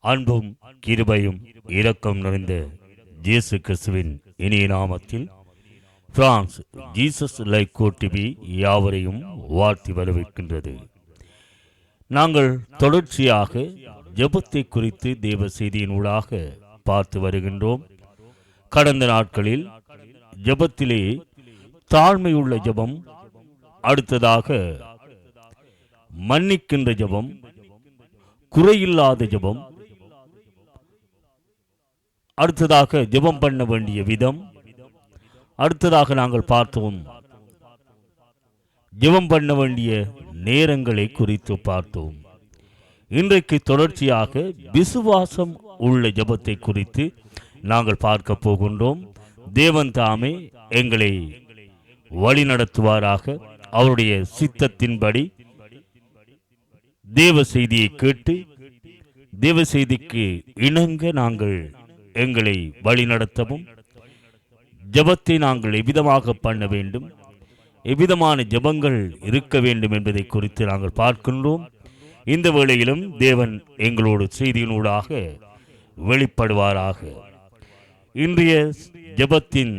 அன்பும் கிருபையும் இரக்கம் நிறைந்த இயேசு கிறிஸ்துவின் இனிய நாமத்தில் பிரான்ஸ் ஜீசஸ் லைக் டிவி யாவரையும் வாழ்த்தி வரவேற்கின்றது. நாங்கள் தொடர்ச்சியாக ஜெபத்தை குறித்து தேவ செய்தியினூடாக பார்த்து வருகின்றோம். கடந்த நாட்களில் ஜெபத்திலே தாழ்மையுள்ள ஜெபம், அடுத்ததாக மன்னிக்கின்ற ஜெபம், குறையில்லாத ஜெபம், அடுத்ததாக ஜெபம் பண்ண வேண்டிய விதம், அடுத்ததாக நாங்கள் பார்த்தோம் ஜெபம் பண்ண வேண்டிய நேரங்களை குறித்து பார்த்தோம். இன்றைக்கு தொடர்ச்சியாக விசுவாசம் உள்ள ஜெபத்தை குறித்து நாங்கள் பார்க்க போகின்றோம். தேவன் தாமே எங்களை வழிநடத்துவாராக. அவருடைய சித்தத்தின்படி தேவ செய்தியை கேட்டு தேவ செய்திக்கு இணங்க நாங்கள் எங்களை வழிநடத்தவும், ஜெபத்தை நாங்கள் எவ்விதமாக பண்ண வேண்டும், எவ்விதமான ஜெபங்கள் இருக்க வேண்டும் என்பதை குறித்து நாங்கள் பார்க்கின்றோம். இந்த வேளையிலும் தேவன் எங்களோடு செய்தியினூடாக வெளிப்படுவாராக. இன்றைய ஜெபத்தின்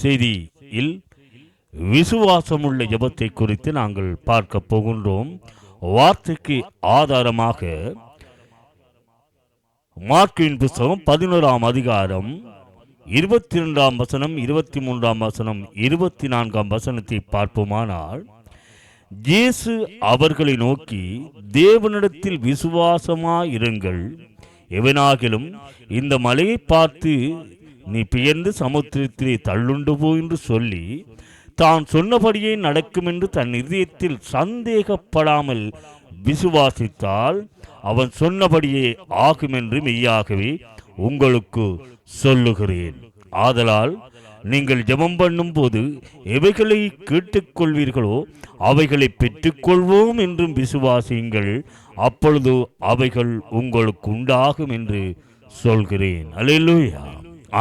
செய்தியில் விசுவாசமுள்ள ஜெபத்தை குறித்து நாங்கள் பார்க்க போகின்றோம். வார்த்தைக்கு ஆதாரமாக மார்க்கின் புத்தகம் 11ஆம் அதிகாரம் 22ஆம் வசனம், 23ஆம் வசனம், 24ஆம் வசனத்தை பார்ப்போமானால், இயேசு அவர்களை நோக்கி, தேவனிடத்தில் விசுவாசமாயிருங்கள், எவனாகிலும் இந்த மலையை பார்த்து நீ பெயர்ந்து சமுத்திரத்திலே தள்ளுண்டு போ என்று சொல்லி தான் சொன்னபடியே நடக்கும் என்று தன் இதயத்தில் சந்தேகப்படாமல் விசுவாசித்தால் அவன் சொன்னபடியே ஆகும் என்று மெய்யாகவே உங்களுக்கு சொல்லுகிறேன். ஆதலால் நீங்கள் ஜெபம் பண்ணும் போது எவைகளை கேட்டுக்கொள்வீர்களோ அவைகளை பெற்றுக்கொள்வோம் என்றும் விசுவாசியுங்கள், அப்பொழுது அவைகள் உங்களுக்கு உண்டாகும் என்று சொல்கிறேன். அல்லேலூயா.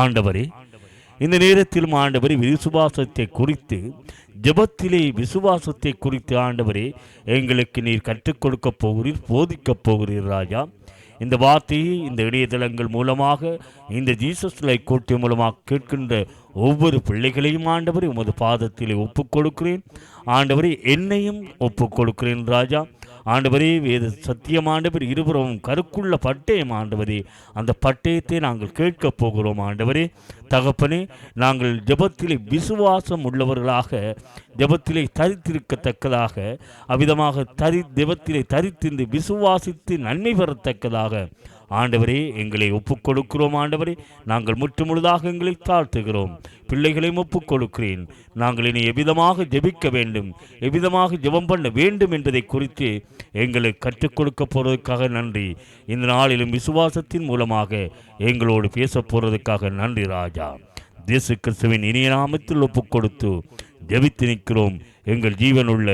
ஆண்டவரே, இந்த நேரத்திலும் ஆண்டவரே விசுவாசத்தை குறித்து, ஜெபத்திலே விசுவாசத்தை குறித்து ஆண்டவரே எங்களுக்கு நீர் கற்றுக் கொடுக்க போகிறீர், போதிக்கப் போகிறீர் ராஜா. இந்த வார்த்தையை இந்த இணையதளங்கள் மூலமாக, இந்த ஜீசஸ் லைக் கோட்டை மூலமாக கேட்கின்ற ஒவ்வொரு பிள்ளைகளையும் ஆண்டவரே உமது பாதத்திலே ஒப்புக் கொடுக்கிறேன். ஆண்டவரே என்னையும் ஒப்புக் கொடுக்கிறேன் ராஜா. ஆண்டவரே, வேத சத்தியம் ஆண்டவர் இருபுறமும் கருக்குள்ள பட்டயம் ஆண்டவரே, அந்த பட்டயத்தை நாங்கள் கேட்கப் போகிறோம். ஆண்டவரே தகப்பனே, நாங்கள் ஜெபத்திலே விசுவாசம் உள்ளவர்களாக, ஜெபத்திலே தரித்திருக்கத்தக்கதாக, அவ்விதமாக ஜெபத்திலே தரித்திருந்து விசுவாசித்து நன்மை பெறத்தக்கதாக ஆண்டவரே எங்களை ஒப்புக் கொடுக்கிறோம். ஆண்டவரே, நாங்கள் முற்றுமுழுதாக எங்களை தாழ்த்துகிறோம். பிள்ளைகளையும் ஒப்புக் கொடுக்கிறேன். நாங்கள் இனி எவ்விதமாக ஜெபிக்க வேண்டும், எவ்விதமாக ஜெபம் பண்ண வேண்டும் என்பதை குறித்து எங்களை கற்றுக் கொடுக்க போறதுக்காக நன்றி. இந்த நாளிலும் விசுவாசத்தின் மூலமாக எங்களோடு பேச போறதுக்காக நன்றி ராஜா. இயேசு கிறிஸ்துவின் இனிய நாமத்தில் ஒப்புக் கொடுத்து ஜெபித்து நிற்கிறோம் எங்கள் ஜீவனுள்ள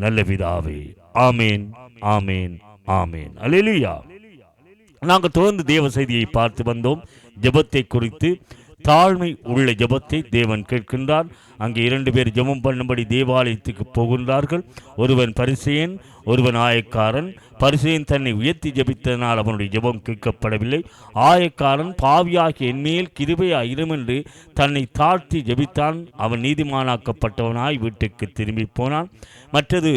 நல்ல பிதாவே. ஆமேன், ஆமேன், ஆமேன். அல்லேலூயா. நாங்கள் தொடர்ந்து தேவ செய்தியை பார்த்து வந்தோம். ஜெபத்தை குறித்து, தாழ்மை உள்ள ஜெபத்தை தேவன் கேட்கின்றார். அங்கே 2 பேர் ஜெபம் பண்ணும்படி தேவாலயத்துக்கு போகின்றார்கள். ஒருவன் பரிசேயன், ஒருவன் ஆயக்காரன். பரிசேயன் தன்னை உயர்த்தி ஜெபித்ததனால் அவனுடைய ஜெபம் கேட்கப்படவில்லை. ஆயக்காரன் பாவியாகிய என்மேல் கிருபையாயிரும் என்று தன்னை தாழ்த்தி ஜெபித்தான். அவன் நீதிமானாக்கப்பட்டவனாய் வீட்டுக்கு திரும்பி போனான். மற்றது,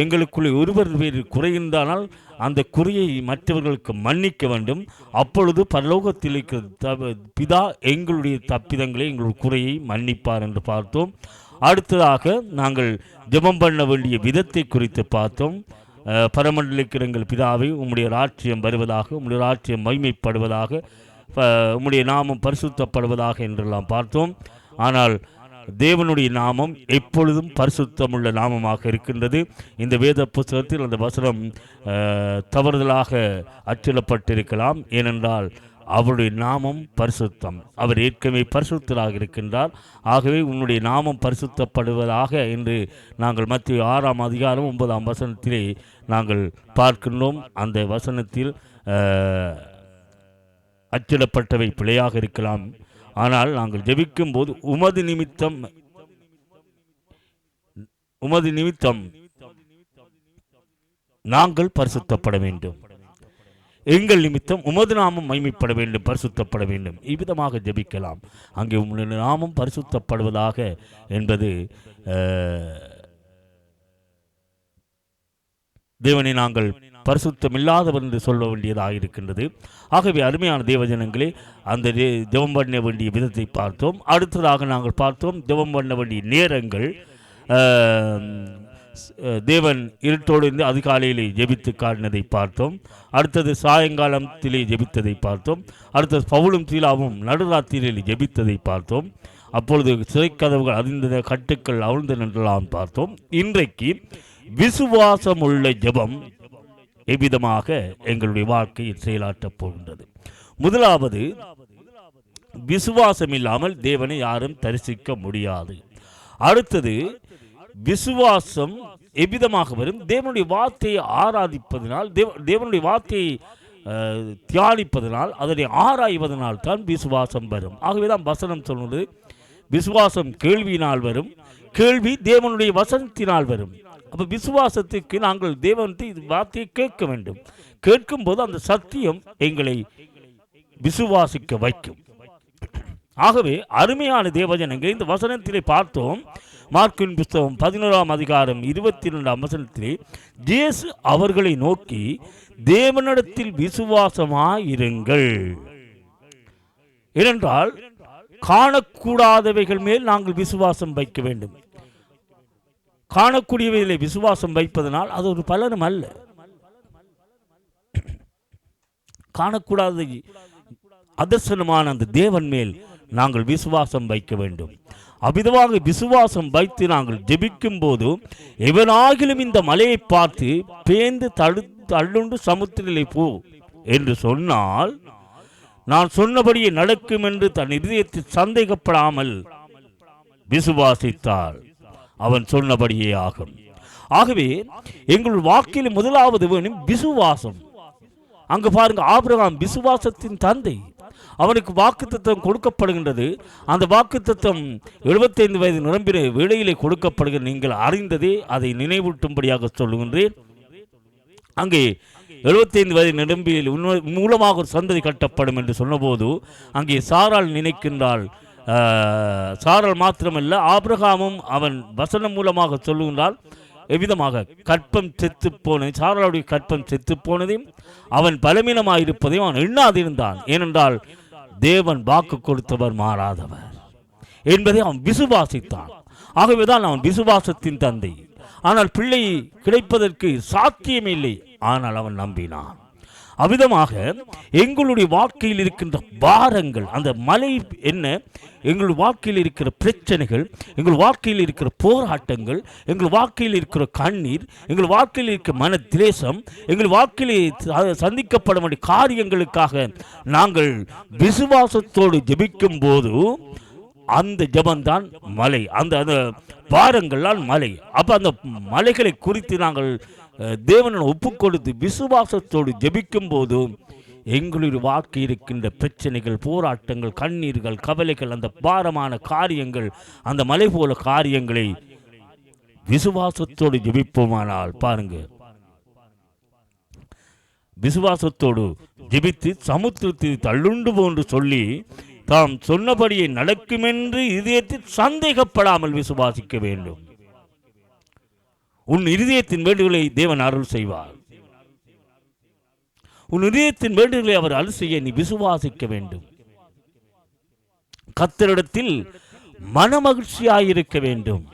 எங்களுக்குள்ளே ஒருவர் வேறு குறைந்தானால் அந்த குறையை மற்றவர்களுக்கு மன்னிக்க வேண்டும், அப்பொழுது பரலோகத்தில் இருக்கிற பிதா எங்களுடைய தப்பிதங்களை, எங்களுடைய குறையை மன்னிப்பார் என்று பார்த்தோம். அடுத்ததாக நாங்கள் ஜெபம் பண்ண வேண்டிய விதத்தை குறித்து பார்த்தோம். பரமண்டலிக்கிற எங்கள் பிதாவை, உம்முடைய ராஜ்யம் வருவதாக, உம்முடைய ராஜ்யம் மகிமைப்படுவதாக, உம்முடைய நாமம் பரிசுத்தப்படுவதாக என்றெல்லாம் பார்த்தோம். ஆனால் தேவனுடைய நாமம் எப்பொழுதும் பரிசுத்தமுள்ள நாமமாக இருக்கின்றது. இந்த வேத புத்தகத்தில் அந்த வசனம் தவறுதலாக அச்சிடப்பட்டிருக்கலாம். ஏனென்றால் அவருடைய நாமம் பரிசுத்தம். அவர் ஏற்கனவே பரிசுத்தராக இருக்கின்றார். ஆகவே உன்னுடைய நாமம் பரிசுத்தப்படுவதாக என்று நாங்கள் மத்திய 6ஆம் அதிகாரம் 9ஆம் வசனத்திலே நாங்கள் பார்க்கின்றோம். அந்த வசனத்தில் அச்சிடப்பட்டவை பிழையாக இருக்கலாம். ஆனால் நாங்கள் ஜெபிக்கும் போது உமது நிமித்தம் நாங்கள் பரிசுத்தப்பட வேண்டும். எங்கள் நிமித்தம் உமது நாமம் மைமைப்பட வேண்டும், பரிசுத்தப்பட வேண்டும். இவ்விதமாக ஜெபிக்கலாம். அங்கே உம்முடைய நாமம் பரிசுத்தப்படுவதாக என்பது தேவனை நாங்கள் பரிசுத்தமில்லாதவர் என்று சொல்ல வேண்டியதாக இருக்கின்றது. ஆகவே அருமையான தேவஜனங்களே, அந்த ஜெபம் பண்ண வேண்டிய விதத்தை பார்த்தோம். அடுத்ததாக நாங்கள் பார்த்தோம் ஜெபம் பண்ண வேண்டிய நேரங்கள். தேவன் இருட்டோடு இருந்து அதிகாலையிலே ஜெபித்து காட்டினதை பார்த்தோம். அடுத்தது சாயங்காலத்திலே ஜெபித்ததை பார்த்தோம். அடுத்தது பவுலும் சீலாவும் நடுராத்திரியில் ஜெபித்ததை பார்த்தோம். அப்பொழுது சிறைக்கதவுகள் அறிந்த கட்டுக்கள் அவிழ்ந்து நின்றலாம் பார்த்தோம். இன்றைக்கு விசுவாசமுள்ள ஜெபம் எவ்விதமாக எங்களுடைய வாழ்க்கையில் செயலாற்றப் போகின்றது. முதலாவது, விசுவாசம் இல்லாமல் தேவனை யாரும் தரிசிக்க முடியாது. அடுத்தது, விசுவாசம் எவ்விதமாக வரும்? தேவனுடைய வார்த்தையை ஆராதிப்பதனால், தேவனுடைய வார்த்தையை தியானிப்பதனால், அதனை ஆராய்வதனால் தான் விசுவாசம் வரும். ஆகவேதான் வசனம் சொல்வது, விசுவாசம் கேள்வியினால் வரும், கேள்வி தேவனுடைய வசனத்தினால் வரும். அப்போ விசுவாசத்துக்கு நாங்கள் தேவனுடைய வார்த்தையை கேட்க வேண்டும். கேட்கும்போது அந்த சத்தியம் எங்களை விசுவாசிக்க வைக்கும். ஆகவே அருமையான தேவஜனங்கள், இந்த வசனத்திலே பார்த்தோம், மார்க்கின் புத்தகம் 11ஆம் அதிகாரம் 22ஆம் வசனத்திலே இயேசு அவர்களை நோக்கி, தேவனிடத்தில் விசுவாசமாயிருங்கள். ஏனென்றால் காணக்கூடாதவைகள் மேல் நாங்கள் விசுவாசம் வைக்க வேண்டும். காணக்கூடியவைகளை விசுவாசம் வைப்பதனால் அது ஒரு பலனும் அல்ல. காணக்கூடாத அதர்சனமான அந்த தேவன் மேல் நாங்கள் விசுவாசம் வைக்க வேண்டும். அவ்விதமாக விசுவாசம் வைத்து நாங்கள் ஜெபிக்கும் போது, எவனாகிலும் இந்த மலையை பார்த்து பேந்து தள்ளுண்டு சமுத்திரத்திலே போ என்று சொன்னால், நான் சொன்னபடியே நடக்கும் என்று தன் இதயத்தில் சந்தேகப்படாமல் விசுவாசித்தால் அவன் சொன்னபடியே ஆகும். ஆகவே எங்கள் வாக்கில் முதலாவது வேணும் விசுவாசம். அங்கு பாருங்க, ஆபிரகாம் விசுவாசத்தின் தந்தை. அவனுக்கு வாக்குத்தத்தம் கொடுக்கப்படுகின்றது. அந்த வாக்குத்தத்தம் 75 வயது நிரம்பின வேளையிலே கொடுக்கப்படுகிற நீங்கள் அறிந்ததே, அதை நினைவூட்டும்படியாக சொல்லுகின்றேன். அங்கே 75 வயது நிரம்பியில் மூலமாக ஒரு சந்ததி கட்டப்படும் என்று சொன்னபோது, அங்கே சாராள் நினைக்கின்றாள். சாராள் மாத்திரமல்ல, ஆபிரகாமும் அவன் வசனம் மூலமாக சொல்லுகின்றால், எவ்விதமாக கற்பம் செத்து போனது, சாராளுடைய கற்பம் செத்து போனதையும் அவன் பலவீனமாயிருப்பதையும் அவன் எண்ணாதிருந்தான். ஏனென்றால் தேவன் வாக்கு கொடுத்தவர் மாறாதவர் என்பதை அவன் விசுவாசித்தான். ஆகவேதான் அவன் விசுவாசத்தின் தந்தை. ஆனால் பிள்ளை கிடைப்பதற்கு சாத்தியமில்லை, ஆனால் அவன் நம்பினான். அவ்விதமாக எங்களுடைய வாழ்க்கையில் இருக்கின்ற பாரங்கள், அந்த மலை என்ன, எங்கள் வாழ்க்கையில் இருக்கிற பிரச்சனைகள், எங்கள் வாழ்க்கையில் இருக்கிற போராட்டங்கள், எங்கள் வாழ்க்கையில் இருக்கிற கண்ணீர், எங்கள் வாழ்க்கையில் இருக்கிற மன திரேசம், எங்கள் வாழ்க்கையில் சந்திக்கப்பட வேண்டிய காரியங்களுக்காக நாங்கள் விசுவாசத்தோடு ஜெபிக்கும் போது அந்த ஜெபம்தான் மலை. அந்த பாரங்கள்லாம் மலை. அப்போ அந்த மலைகளை குறித்து நாங்கள் தேவனை ஒப்புக் கொடுத்து விசுவாசத்தோடு ஜெபிக்கும் போது எங்களுடைய வாழ்க்கை இருக்கின்ற பிரச்சனைகள், போராட்டங்கள், கண்ணீர்கள், கவலைகள், அந்த பாரமான காரியங்கள், அந்த மலை போல காரியங்களை விசுவாசத்தோடு ஜெபிப்போமானால் பாருங்க, விசுவாசத்தோடு ஜெபித்து சமுத்திரத்தில் தள்ளுண்டு போன்று சொல்லி தாம் சொன்னபடியே நடக்குமென்று இதயத்தில் சந்தேகப்படாமல் விசுவாசிக்க வேண்டும். உன் இதயத்தின் வேண்டுகளை தேவன் அருள் செய்வார். உன் இதயத்தின் வேண்டுகளை அவர் அருள் செய்ய நீ விசுவாசிக்க வேண்டும். கர்த்தரிடத்தில் மனமகிழ்ச்சியாயிருக்க வேண்டும்.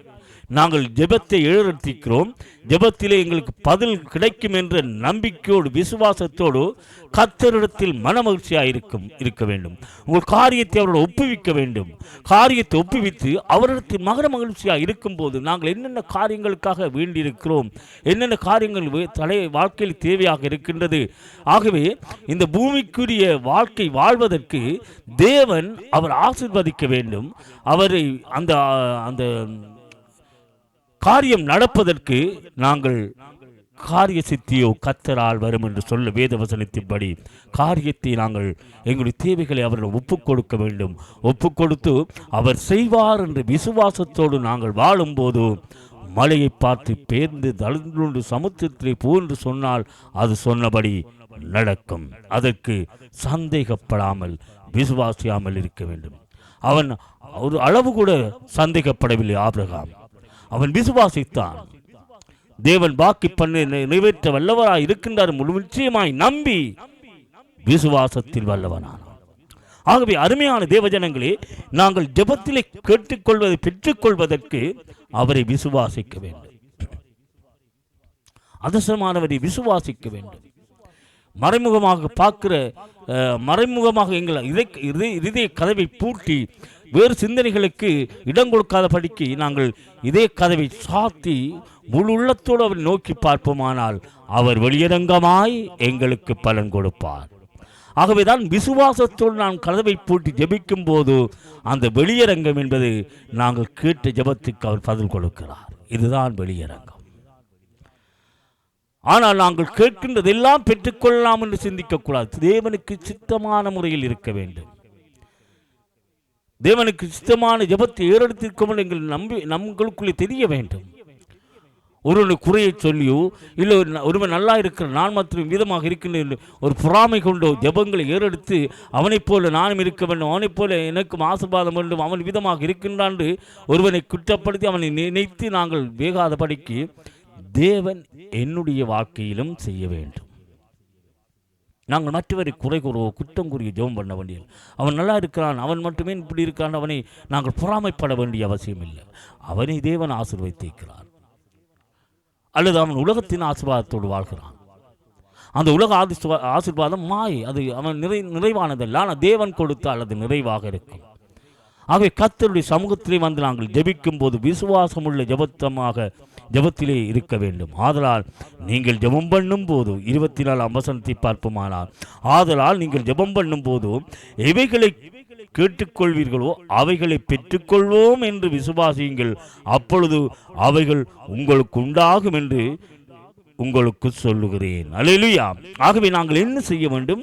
நாங்கள் ஜெபத்தை எழுதிக்கிறோம், ஜெபத்திலே எங்களுக்கு பதில் கிடைக்கும் என்ற நம்பிக்கையோடு விசுவாசத்தோடு கர்த்தரிடத்தில் மனமகிழ்ச்சியாக இருக்க வேண்டும். உங்கள் காரியத்தை அவரோட ஒப்புவிக்க வேண்டும். காரியத்தை ஒப்புவித்து அவரிடத்தில் மகர மகிழ்ச்சியாக இருக்கும்போது நாங்கள் என்னென்ன காரியங்களுக்காக வேண்டியிருக்கிறோம், என்னென்ன காரியங்கள் வாழ்க்கையில் தேவையாக இருக்கின்றது. ஆகவே இந்த பூமிக்குரிய வாழ்க்கை வாழ்வதற்கு தேவன் அவர் ஆசீர்வதிக்க வேண்டும். அவரை அந்த அந்த காரியம் நடப்பதற்கு நாங்கள் காரிய சித்தியோ கர்த்தரால் வரும் என்று சொல்ல வேதவசனத்தின்படி காரியத்தை நாங்கள் எங்களுடைய தேவைகளை அவரிடம் ஒப்புக் கொடுக்க வேண்டும். ஒப்புக் கொடுத்து அவர் செய்வார் என்ற விசுவாசத்தோடு நாங்கள் வாழும்போது மலையை பார்த்து பேர்ந்து தளர்ந்து சமுத்திரத்திலே போ என்று சொன்னால் அது சொன்னபடி நடக்கும். அதற்கு சந்தேகப்படாமல் விசுவாசியாமல் இருக்க வேண்டும். அவன் ஒரு அளவு கூட சந்தேகப்படவில்லை. ஆபிரகாம் அவன் விசுவாசித்தான். தேவன் வாக்கு பண்ணி நிறைவேற்ற வல்லவராய் இருக்கின்றார் முழு நிச்சயமாய் நம்பி விசுவாசத்தில் வல்லவனானான். ஆகவே அருமையான தேவஜனங்களே, நாங்கள் ஜெபத்திலே கேட்டுக்கொள்வதை பெற்றுக்கொள்வதற்கு அவரை விசுவாசிக்க வேண்டும். அதர்சனமானவரை விசுவாசிக்க வேண்டும். மறைமுகமாக பார்க்கிற மறைமுகமாக எங்கள் இதய கதவை பூட்டி வேறு சிந்தனைகளுக்கு இடம் கொடுக்காதபடிக்கு நாங்கள் இதே கதவை சாத்தி முழு உள்ளத்தோடு அவர் நோக்கி பார்ப்போமானால் அவர் வெளியரங்கமாய் எங்களுக்கு பலன் கொடுப்பார். ஆகவேதான் விசுவாசத்தோடு நாம் கதவை பூட்டி ஜெபிக்கும் போது அந்த வெளியரங்கம் என்பது நாங்கள் கேட்ட ஜெபத்துக்கு அவர் பதில் கொடுக்கிறார். இதுதான் வெளியரங்கம். ஆனால் நாங்கள் கேட்கின்றதெல்லாம் பெற்றுக்கொள்ளலாம் என்று சிந்திக்கக்கூடாது. தேவனுக்கு சித்தமான முறையில் இருக்க வேண்டும். தேவனுக்கு சித்தமான ஜெபத்தை ஏறெடுத்திருக்கும் எங்கள் நம்மளுக்குள்ளே தெரிய வேண்டும். ஒருவனை குறையை சொல்லியோ இல்லை ஒருவன் நல்லா இருக்கிற நான் மாத்திரம் விதமாக இருக்கின்ற ஒரு பொறாமை கொண்டோ ஜெபங்களை ஏறெடுத்து அவனைப் போல நானும் இருக்க வேண்டும், அவனைப் போல எனக்கும் ஆசீர்வாதம் வேண்டும், அவன் விதமாக இருக்கின்றான் ஒருவனை குற்றப்படுத்தி அவனை நினைத்து நாங்கள் வேகாதபடிக்கு தேவன் என்னுடைய வாழ்க்கையிலும் செய்ய வேண்டும். நாங்கள் மற்றவரை குறை கூறுவோ குற்றம் கூறிய ஜெபம் பண்ண வேண்டியது. அவன் நல்லா இருக்கிறான், அவன் மட்டுமே இப்படி இருக்கிறான், அவனை நாங்கள் பொறாமைப்பட வேண்டிய அவசியம் இல்லை. அவனை தேவன் ஆசீர்வதித்திருக்கிறார். அல்லது அவன் உலகத்தின் ஆசீர்வாதத்தோடு வாழ்கிறான். அந்த உலக ஆசீர்வாதம் மாயை, அது அவன் நிறைவானதல்ல. ஆனால் தேவன் கொடுத்தால் அது நிறைவாக இருக்கும். ஆகவே கர்த்தருடைய சமூகத்திலே வந்து நாங்கள் ஜெபிக்கும் போது விசுவாசமுள்ள ஜெபத்திலே இருக்க வேண்டும். ஆதலால் நீங்கள் ஜெபம் பண்ணும் போது 24ஆம் வசனத்தை பார்ப்போமானால், ஆதலால் நீங்கள் ஜெபம் பண்ணும் போது எவைகளை கேட்டுக்கொள்வீர்களோ அவைகளை பெற்றுக்கொள்வோம் என்று விசுவாசியுங்கள், அப்பொழுது அவைகள் உங்களுக்கு உண்டாகும் என்று உங்களுக்கு சொல்லுகிறேன். அல்லேலூயா. ஆகவே நாங்கள் என்ன செய்ய வேண்டும்?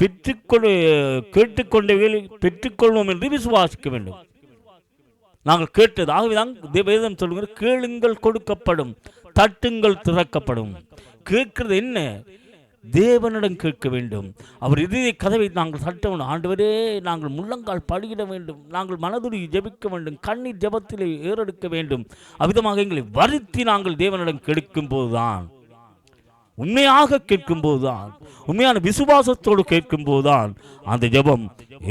கேட்டுக்கொண்டவைகளை பெற்றுக்கொள்வோம் என்று விசுவாசிக்க வேண்டும். நாங்கள் கேட்டது. ஆகவேதான் வேதம் சொல்லுகிற கேளுங்கள் கொடுக்கப்படும், தட்டுங்கள் திறக்கப்படும். கேட்கிறது என்ன? தேவனிடம் கேட்க வேண்டும். அவர் இதய கதவை நாங்கள் தட்ட வேண்டும். ஆண்டவரே, நாங்கள் முள்ளங்கால் படியிட வேண்டும், நாங்கள் மனதுருகி ஜெபிக்க வேண்டும், கண்ணீர் ஜெபத்திலே ஏறெடுக்க வேண்டும். அவ்விதமாக எங்களை வருத்தி நாங்கள் தேவனிடம் கேட்கும் போதுதான், உண்மையாக கேட்கும் போதுதான், உண்மையான விசுவாசத்தோடு கேட்கும் போதுதான் அந்த ஜெபம்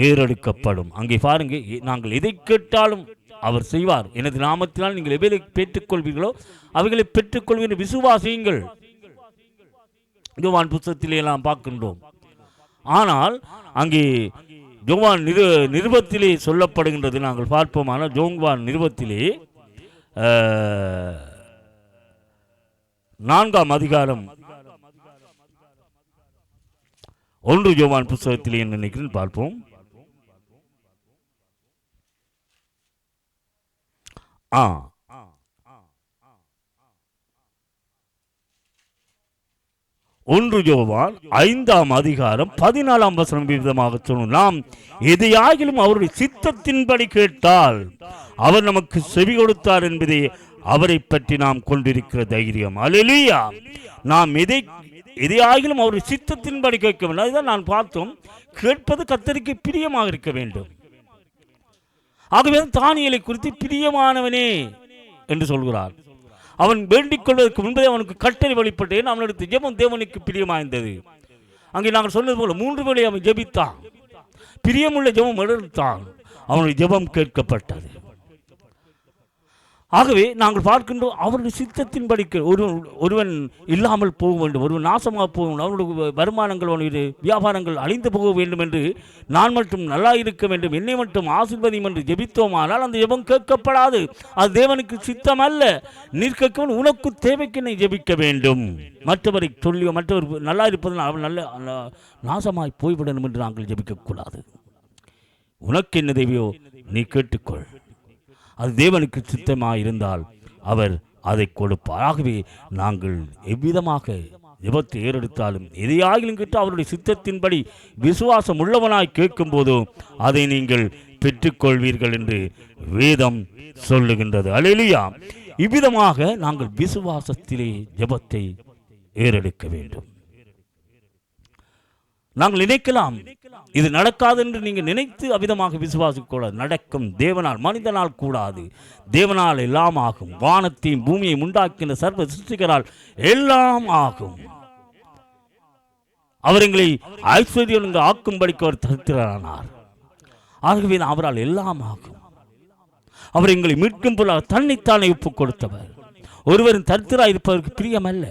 ஏறெடுக்கப்படும். அங்கே பாருங்க, நாங்கள் எதை கேட்டாலும் அவர் செய்வார். எனது நாமத்தினால் நீங்கள் எவைகளை பெற்றுக்கொள்வீர்களோ அவைகளை பெற்றுக்கொள்வீர்கள் விசுவாசியுங்கள். யோவான் புத்தகத்திலே எல்லாம் பார்க்கின்றோம். ஆனால் அங்கே யோவான் நிருபத்திலே சொல்லப்படுகின்றது நாங்கள் பார்ப்போம். ஆனால் யோவான் நிருபத்திலே 4ஆம் அதிகாரம் 1 யோவான் புத்தகத்திலே என்ன நினைக்கிறேன் பார்ப்போம். ஒன்று யோவான் 5ஆம் அதிகாரம் 14ஆம் வசனம் விதமாக சொல்லும், நாம் எதையாகிலும் அவருடைய சித்தத்தின்படி கேட்டால் அவர் நமக்கு செவி கொடுத்தார் என்பதே அவரை பற்றி நாம் கொண்டிருக்கிற தைரியம். அல்லேலூயா. நாம் எதையாகிலும் அவருடைய சித்தத்தின்படி கேட்க வேண்டும். அதுதான் நான் பார்த்தோம். கேட்பது கர்த்தருக்கு பிரியமாக இருக்க வேண்டும். ஆகவே தானியேலை குறித்து பிரியமானவனே என்று சொல்கிறார். அவன் வேண்டிக் கொள்வதற்கு முன்பே அவனுக்கு கட்டளை வெளிப்பட்டேன், அவனுடைய ஜெபம் தேவனுக்கு பிரியமாய்ந்தது. அங்கே நாங்கள் சொன்னது போல 3 வேளை அவன் ஜெபித்தான், பிரியமுள்ள ஜெபம் எடுத்தான், அவனுடைய ஜெபம் கேட்கப்பட்டது. ஆகவே நாங்கள் பார்க்கின்றோம், அவருடைய சித்தத்தின்படி ஒருவன் இல்லாமல் போக வேண்டும், ஒருவன் நாசமாக போக வேண்டும், அவருடைய வருமானங்கள் அவனுடைய வியாபாரங்கள் அழிந்து போக வேண்டும் என்று, நான் மட்டும் நல்லா இருக்க வேண்டும், என்னை மட்டும் ஆசீர்வதியும் என்று ஜெபித்தோமானால் அந்த ஜெபம் கேட்கப்படாது. அது தேவனுக்கு சித்தம் அல்ல. நிற்கவன் உனக்கு தேவைக்கு என்னை ஜெபிக்க வேண்டும். மற்றவரை சொல்லியோ மற்றவர் நல்லா இருப்பதனால் அவன் நல்ல நாசமாய் போய்விடணும் என்று நாங்கள் ஜெபிக்கக்கூடாது. உனக்கு என்ன தேவையோ நீ கேட்டுக்கொள். அது தேவனுக்கு சித்தமாக இருந்தால் அவர் அதை கொடுப்பார். ஆகவே நாங்கள் எவ்விதமாக ஜெபத்தை ஏறெடுத்தாலும் எதையாகிலும் கேட்டு அவருடைய சித்தத்தின்படி விசுவாசம் உள்ளவனாய் கேட்கும் போதோ அதை நீங்கள் பெற்றுக்கொள்வீர்கள் என்று வேதம் சொல்லுகின்றது. அல்லேலூயா. இவ்விதமாக நாங்கள் விசுவாசத்திலே ஜெபத்தை ஏறெடுக்க வேண்டும். நாங்கள் நினைக்கலாம் இது நடக்காது என்று நீங்கள் நினைத்து அவிதமாக விசுவாசிக்கூடாது. நடக்கும். தேவனால், மனிதனால் கூடாது. தேவனால் எல்லாம் ஆகும். வானத்தையும் பூமியை உண்டாக்கின சர்வ சிருஷ்டிகரால் எல்லாம் ஆகும். அவர் எங்களை ஐஸ்வர்யம் ஆக்கும்படிக்கு அவர் தரித்திரரானார். ஆகவே அவரால் எல்லாம் ஆகும். அவர் எங்களை மீட்கும் பொருளாக தன்னைத்தானே ஒப்புக் கொடுத்தவர். ஒருவரின் தரித்திராக இருப்பதற்கு பிரியமல்ல.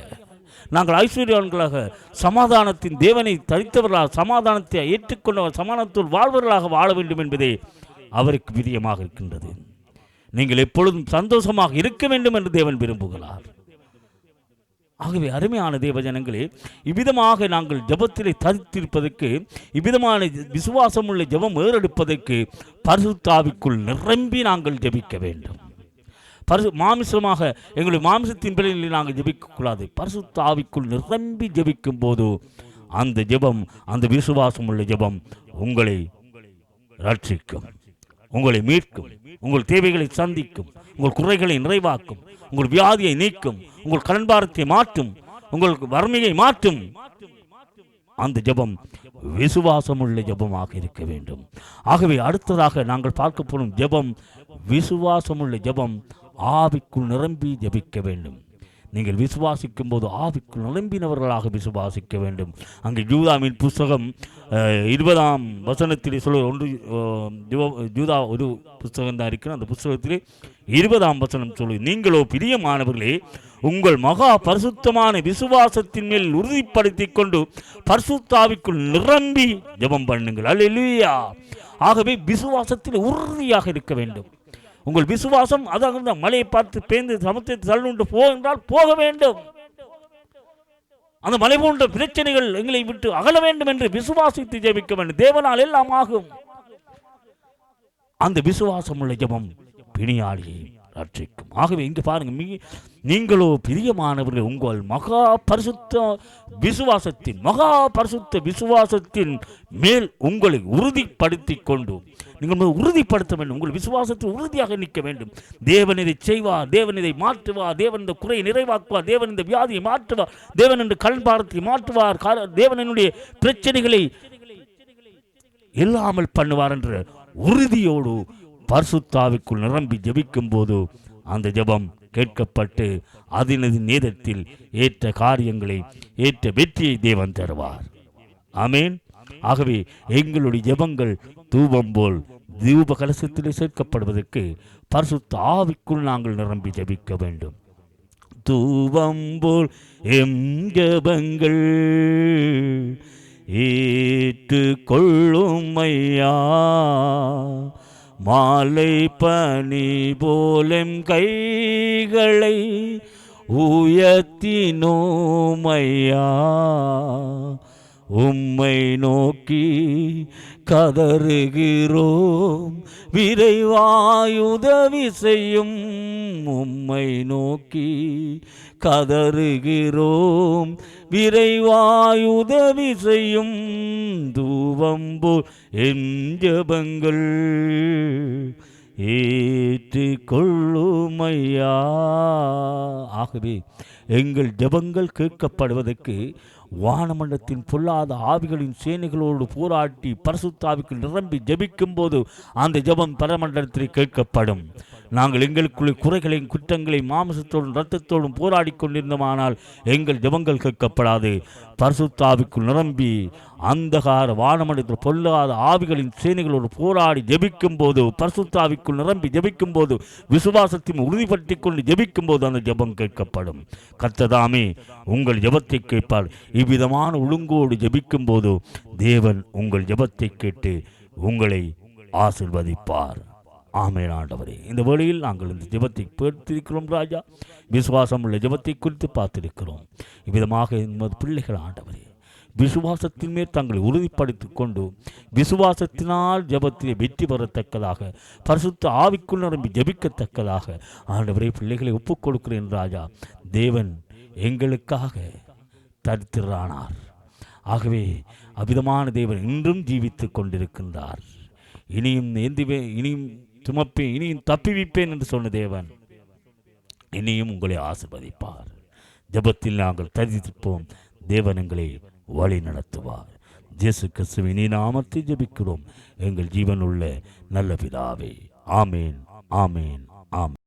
நாங்கள் ஐஸ்வர்யவான்களாக சமாதானத்தின் தேவனை தரித்தவர்களாக, சமாதானத்தை ஏற்றுக்கொண்டவர், சமாதானத்தோடு வாழ்வர்களாக வாழ வேண்டும் என்பதே அவருக்கு பிரியமாக இருக்கின்றது. நீங்கள் எப்பொழுதும் சந்தோஷமாக இருக்க வேண்டும் என்று தேவன் விரும்புகிறார். ஆகவே அருமையான தேவஜனங்களே, இவ்விதமாக நாங்கள் ஜபத்திலே தரித்திருப்பதற்கு, இவ்விதமான விசுவாசம் உள்ள ஜபம் ஏறெடுப்பதற்கு பரிசுத்த ஆவிக்குள் நிரம்பி நாங்கள் ஜபிக்க வேண்டும். மாமிசமாக எங்களுடைய மாமிசத்தின் பிள்ளைகளில் நாங்கள் ஜபிக்கக்கூடாது. பரிசுத்த ஆவிக்குள் நிரம்பி ஜபிக்கும் போது அந்த ஜபம், அந்த விசுவாசம் உள்ள ஜபம் உங்களை ரட்சிக்கும், உங்களை மீட்கும், உங்கள் தேவைகளை சந்திக்கும், உங்கள் குறைகளை நிறைவாக்கும், உங்கள் வியாதியை நீக்கும், உங்கள் கடன்பாரத்தை மாற்றும், உங்களுக்கு வறுமையை மாற்றும். அந்த ஜபம் விசுவாசம் உள்ள ஜபமாக இருக்க வேண்டும். ஆகவே அடுத்ததாக நாங்கள் பார்க்க போகும் ஜபம் விசுவாசம் உள்ள ஜபம். ஆவிக்குள் நிரம்பி ஜபிக்க வேண்டும். நீங்கள் விசுவாசிக்கும் போது ஆவிக்குள் நிரம்பினவர்களாக விசுவாசிக்க வேண்டும். அங்கே யூதாவின் புஸ்தகம் 20ஆம் வசனத்திலே சொல்ல ஒன்று, யூதா ஒரு புஸ்தகம் தான் இருக்கிற, அந்த புஸ்தகத்திலே 20ஆம் வசனம் சொல்லு, நீங்களோ பிரியமானவர்களே உங்கள் மகா பரிசுத்தமான விசுவாசத்தின் மேல் உறுதிப்படுத்திக் கொண்டு பரிசுத்தாவிக்குள் நிரம்பி ஜெபம் பண்ணுங்கள். அல்லேலூயா. ஆகவே விசுவாசத்தில் உறுதியாக இருக்க வேண்டும். உங்கள் விசுவாசம் அதாவது மலையை பார்த்து பேர்ந்து சமுத்திரத்தை தள்ளுண்டு போ என்றால் போக வேண்டும். அந்த மலை போன்ற பிரச்சனைகள் எங்களை விட்டு அகல வேண்டும் என்று விசுவாசித்து ஜெபிக்க வேண்டும். தேவனால் எல்லாம் ஆகும். அந்த விசுவாசம் உள்ள ஜெபம் பிணியாளியை ரட்சிக்கும். ஆகவே இங்கு பாருங்க, நீங்களோ பிரியமானவர்கள் உங்கள் மகா பரிசுத்த விசுவாசத்தின் மேல் உங்களை உறுதிப்படுத்தி கொண்டு நீங்கள் உறுதிப்படுத்த வேண்டும். உங்கள் விசுவாசத்தில் உறுதியாக நிற்க வேண்டும். தேவன் இதை செய்வார், தேவன் இதை மாற்றுவார், தேவன் இந்த குறையை நிறைவாக்குவார், தேவன் இந்த வியாதியை மாற்றுவார், தேவன் இந்த கல்பாரத்தை மாற்றுவார், தேவன் என்னுடைய பிரச்சனைகளை இல்லாமல் பண்ணுவார் என்ற உறுதியோடு பரிசுத்தாவிக்குள் நிரம்பி ஜெபிக்கும் போது அந்த ஜெபம் கேட்கப்பட்டு அதனது நேரத்தில் ஏற்ற காரியங்களை, ஏற்ற வெற்றியை தேவன் தருவார். ஆமேன். ஆகவே எங்களுடைய ஜெபங்கள் தூபம் போல் தூப கலசத்திலே சேர்க்கப்படுவதற்கு பரிசுத்த ஆவிக்குள் நாங்கள் நிரம்பி ஜெபிக்க வேண்டும். தூபம் போல் எம் ஜெபங்கள் ஏற்று கொள்ளும் ஐயா, மாலை பனி போலும் கைகளை உயர்த்தினோமையா, உம்மை நோக்கி கதறுகிறோம், விரைவாயுதவி செய்யும். உம்மை நோக்கி கதறுகிறோம், விரைவாயுதவி செய்யும். தூவம்போல் என் ஜெபங்கள் ஏற்றுக்கொள்ளுமையா. ஆகவே எங்கள் ஜெபங்கள் கேட்கப்படுவதற்கு வானமண்டலத்தின் பொல்லாத ஆவிகளின் சேனைகளோடு போராட்டி பரிசுத்த ஆவிக்குள் நிரம்பி ஜெபிக்கும் போது அந்த ஜெபம் பரமண்டலத்தில் கேட்கப்படும். நாங்கள் எங்களுக்குள்ள குறைகளையும் குற்றங்களையும் மாமிசத்தோடும் இரத்தத்தோடும் போராடி கொண்டிருந்தோமானால் எங்கள் ஜெபங்கள் கேட்கப்படாது. பரிசுத்த ஆவிக்குள் நிரம்பி அந்தகார வானமண்டலத்தில் பொல்லாத ஆவிகளின் சேனைகளோடு போராடி ஜெபிக்கும் போது, பரிசுத்த ஆவிக்குள் நிரம்பி ஜெபிக்கும் போது, விசுவாசத்தையும் உறுதிப்படுத்தி கொண்டு ஜெபிக்கும் போது அந்த ஜெபம் கேட்கப்படும். கர்த்ததாமே உங்கள் ஜெபத்தை கேட்பார். இவ்விதமான ஒழுங்கோடு ஜெபிக்கும் போது தேவன் உங்கள் ஜெபத்தை கேட்டு உங்களை ஆசீர்வதிப்பார். ஆமென். ஆண்டவரே, இந்த வேளையில் நாங்கள் இந்த ஜெபத்தை பார்த்திருக்கிறோம் ராஜா. விசுவாசம் உள்ள ஜெபத்தை குறித்து பார்த்திருக்கிறோம். இவ்விதமாக எமது பிள்ளைகள் ஆண்டவரே விசுவாசத்தின் மேல் தங்களை உறுதிப்படுத்திக் கொண்டு விசுவாசத்தினால் ஜெபத்திலே வெற்றி பெறத்தக்கதாக, பரிசுத்த ஆவிக்குள் நிரம்பி ஜெபிக்கத்தக்கதாக ஆண்டவரே பிள்ளைகளை ஒப்புக் கொடுக்கிறேன் ராஜா. தேவன் எங்களுக்காக தரித்திரானார். ஆகவே அவ்விதமான தேவன் இன்றும் ஜீவித்துக் கொண்டிருக்கின்றார். இனியும் சுமப்பேன், இனியும் தப்பிவிப்பேன் என்று சொன்ன தேவன் இனியும் உங்களை ஆசீர்வதிப்பார். ஜெபத்தில் நாங்கள் தரித்திருப்போம். தேவன் எங்களை வழி நடத்துவார். இயேசு கிறிஸ்துவின் நாமத்தை ஜெபிக்கிறோம் எங்கள் ஜீவனுள்ள நல்ல பிதாவே. ஆமேன், ஆமேன், ஆமேன்.